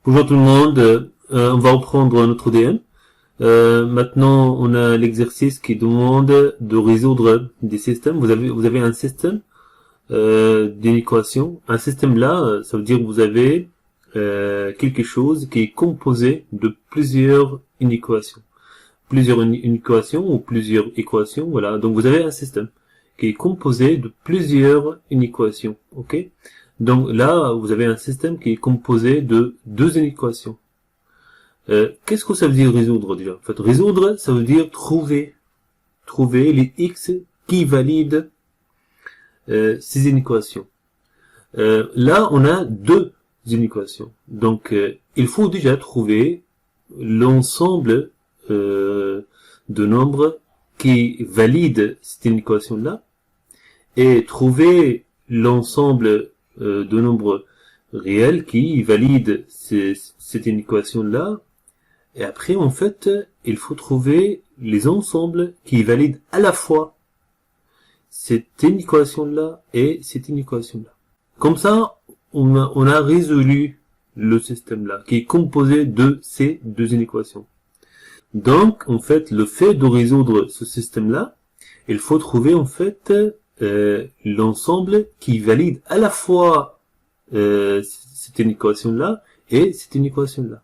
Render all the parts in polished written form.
Bonjour tout le monde, on va reprendre notre DM. Maintenant, on a l'exercice qui demande de résoudre des systèmes. Vous avez un système d'une équation. Un système là, ça veut dire que vous avez quelque chose qui est composé de plusieurs inéquations. Plusieurs inéquations ou plusieurs équations, voilà. Donc vous avez un système qui est composé de plusieurs inéquations, ok? Donc là, vous avez un système qui est composé de deux inéquations. Qu'est-ce que ça veut dire résoudre déjà? En fait, résoudre, ça veut dire trouver les x qui valident ces inéquations. Là, on a deux inéquations. Donc, il faut déjà trouver l'ensemble de nombres qui valident cette inéquation-là et trouver l'ensemble de nombres réels qui valident cette inéquation-là. Et après, en fait, il faut trouver les ensembles qui valident à la fois cette inéquation-là et cette inéquation-là. Comme ça, on a résolu le système-là, qui est composé de ces deux inéquations. Donc, en fait, le fait de résoudre ce système-là, il faut trouver, en fait, l'ensemble qui valide à la fois cette inéquation-là et cette inéquation-là.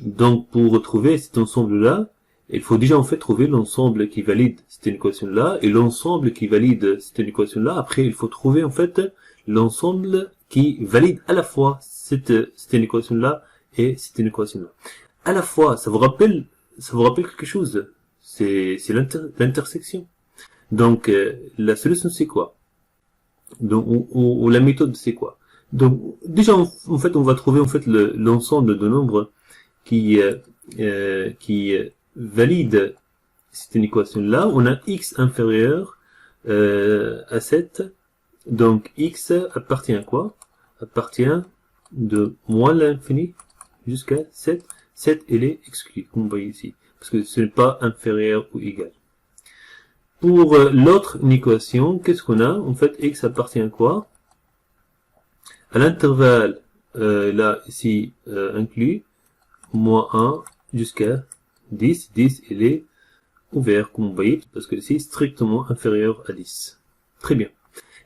Donc, pour retrouver cet ensemble-là, il faut déjà en fait trouver l'ensemble qui valide cette inéquation-là et l'ensemble qui valide cette inéquation-là. Après, il faut trouver en fait l'ensemble qui valide à la fois cette inéquation-là et cette inéquation-là. À la fois, ça vous rappelle quelque chose. C'est l'intersection. Donc, la solution c'est quoi? Donc, ou la méthode c'est quoi? Donc, déjà en fait, on va trouver en fait l'ensemble de nombres qui valide cette inéquation-là. On a x inférieur à 7. Donc, x appartient à quoi? Appartient de moins l'infini jusqu'à 7. 7, elle est exclue, comme vous voyez ici, parce que ce n'est pas inférieur ou égal. Pour l'autre inéquation, qu'est-ce qu'on a? En fait, x appartient à quoi? À l'intervalle, là, ici, inclus, moins 1 jusqu'à 10. 10, il est ouvert, comme vous voyez, parce que c'est strictement inférieur à 10. Très bien.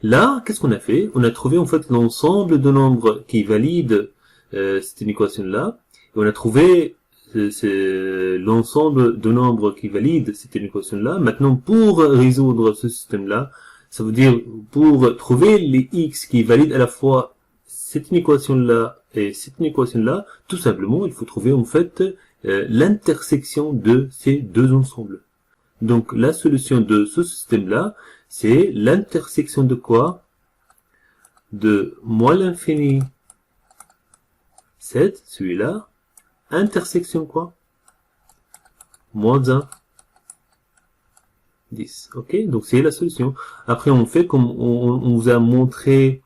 Là, qu'est-ce qu'on a fait? On a trouvé en fait l'ensemble de nombres qui valident cette inéquation-là. Et on a trouvé l'ensemble de nombres qui valident cette inéquation-là. Maintenant, pour résoudre ce système-là, ça veut dire pour trouver les x qui valident à la fois cette inéquation-là et cette inéquation-là, tout simplement, il faut trouver en fait l'intersection de ces deux ensembles. Donc, la solution de ce système-là, c'est l'intersection de quoi? De moins l'infini 7, celui-là, intersection quoi? Moins 1, 10. Ok? Donc, c'est la solution. Après, on fait comme on vous a montré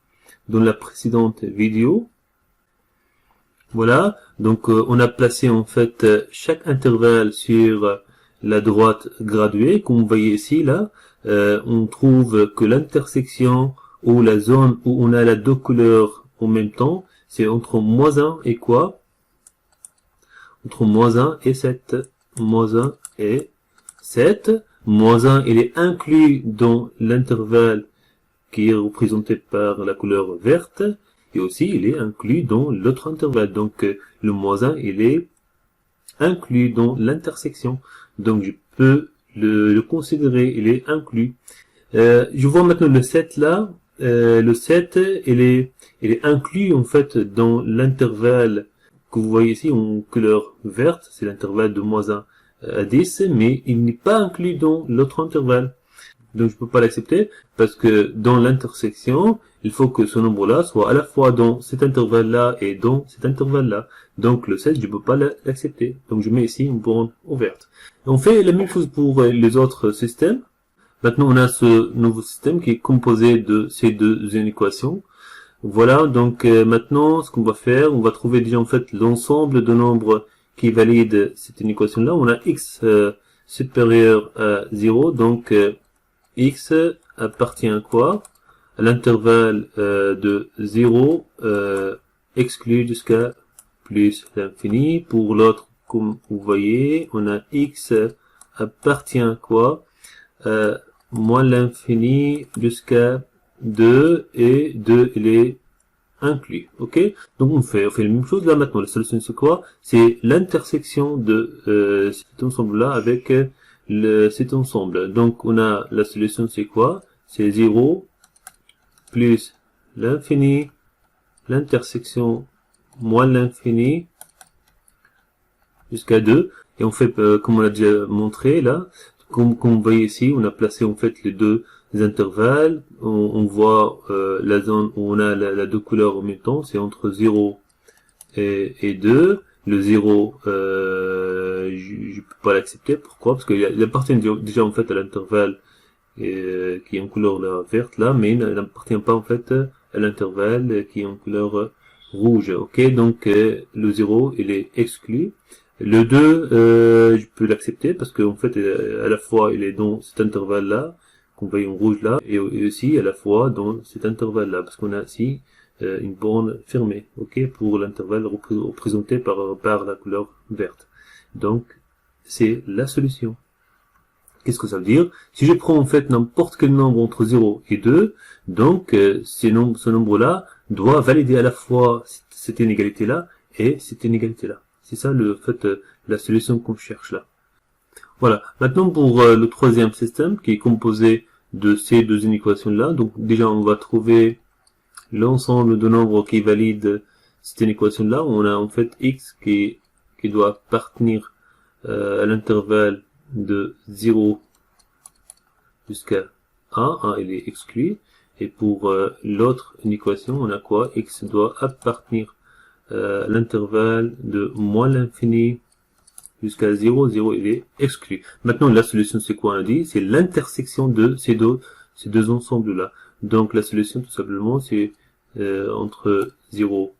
dans la précédente vidéo. Voilà. Donc, on a placé en fait chaque intervalle sur la droite graduée, comme vous voyez ici, là. On trouve que l'intersection ou la zone où on a les deux couleurs en même temps, c'est entre moins 1 et quoi? Entre moins 1 et 7. Moins 1 et 7. Moins 1, il est inclus dans l'intervalle qui est représenté par la couleur verte. Et aussi, il est inclus dans l'autre intervalle. Donc, le moins 1, il est inclus dans l'intersection. Donc, je peux le considérer, il est inclus. Je vois maintenant le 7 là. Le 7, il est inclus en fait dans l'intervalle que vous voyez ici en couleur verte. C'est l'intervalle de moins 1 à 10, mais il n'est pas inclus dans l'autre intervalle. Donc, je ne peux pas l'accepter parce que dans l'intersection, il faut que ce nombre-là soit à la fois dans cet intervalle-là et dans cet intervalle-là. Donc, le 7, je ne peux pas l'accepter. Donc, je mets ici une borne ouverte. On fait la même chose pour les autres systèmes. Maintenant, on a ce nouveau système qui est composé de ces deux inéquations. Voilà, donc maintenant, ce qu'on va faire, on va trouver déjà en fait l'ensemble de nombres qui valident cette inéquation-là. On a x supérieur à 0, donc x appartient à quoi? À l'intervalle de 0 exclu jusqu'à plus l'infini. Pour l'autre, comme vous voyez, on a x appartient à quoi? Moins l'infini jusqu'à 2 et 2 il est inclus. Ok? Donc on fait la même chose là maintenant. La solution c'est quoi? C'est l'intersection de cet ensemble là avec cet ensemble. Donc on a la solution c'est quoi? C'est 0 plus l'infini, l'intersection moins l'infini jusqu'à 2. Et on fait, comme on l'a déjà montré là, comme vous voyez ici, on a placé en fait les deux intervalles. On voit la zone où on a la deux couleurs en même temps, c'est entre 0 et 2. Le 0, je peux pas l'accepter. Pourquoi? Parce qu'il appartient déjà en fait à l'intervalle qui est en couleur là, verte là, mais il n'appartient pas en fait à l'intervalle qui est en couleur rouge. Ok, donc le 0 il est exclu. Le 2, je peux l'accepter parce qu'en fait à la fois il est dans cet intervalle là qu'on voit en rouge là, et aussi à la fois dans cet intervalle là, parce qu'on a ici une borne fermée, ok, pour l'intervalle représenté par la couleur verte. Donc c'est la solution. Qu'est-ce que ça veut dire? Si je prends en fait n'importe quel nombre entre 0 et 2, donc ce nombre-là doit valider à la fois cette inégalité-là et cette inégalité-là. C'est ça la solution qu'on cherche là. Voilà. Maintenant pour le troisième système qui est composé de ces deux inéquations-là. Donc déjà on va trouver l'ensemble de nombres qui valident cette inéquation-là. On a en fait x qui doit appartenir à l'intervalle de 0 jusqu'à 1, 1 il est exclu, et pour l'autre équation, on a quoi? X doit appartenir à l'intervalle de moins l'infini jusqu'à 0, 0 il est exclu. Maintenant la solution c'est quoi? On a dit, c'est l'intersection de ces deux ensembles-là. Donc la solution tout simplement c'est entre 0,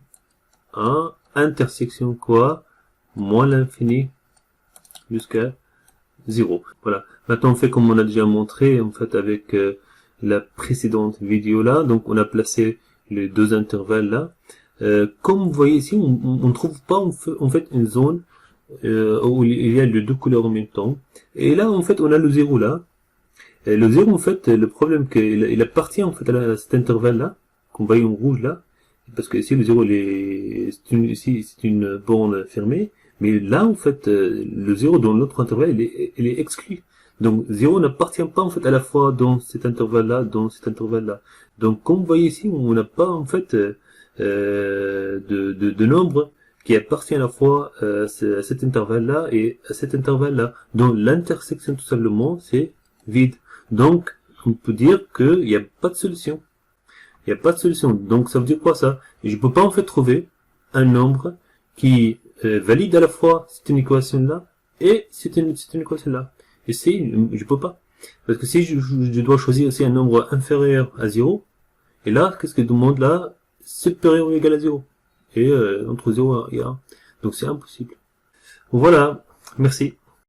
1, intersection quoi? Moins l'infini jusqu'à 0. Voilà. Maintenant on fait comme on a déjà montré en fait avec la précédente vidéo là. Donc on a placé les deux intervalles là. Comme vous voyez ici, on ne trouve pas en fait une zone où il y a les deux couleurs en même temps. Et là en fait on a le 0 là. Et le 0 en fait le problème qu'il appartient en fait à cet intervalle là qu'on voit en rouge là. Parce que ici le 0 c'est une borne fermée. Mais là, en fait, le 0 dans l'autre intervalle, il est exclu. Donc, 0 n'appartient pas, en fait, à la fois dans cet intervalle-là, dans cet intervalle-là. Donc, comme vous voyez ici, on n'a pas, en fait, de nombre qui appartient à la fois à cet intervalle-là et à cet intervalle-là. Donc, l'intersection, tout simplement, c'est vide. Donc, on peut dire qu'il n'y a pas de solution. Il n'y a pas de solution. Donc, ça veut dire quoi, ça? Je peux pas, en fait, trouver un nombre qui valide à la fois cette équation-là et cette équation-là. Et je peux pas. Parce que si je dois choisir aussi un nombre inférieur à 0, et là, qu'est-ce que demande là? Supérieur ou égal à 0. Et entre 0 et 1. Donc c'est impossible. Voilà. Merci.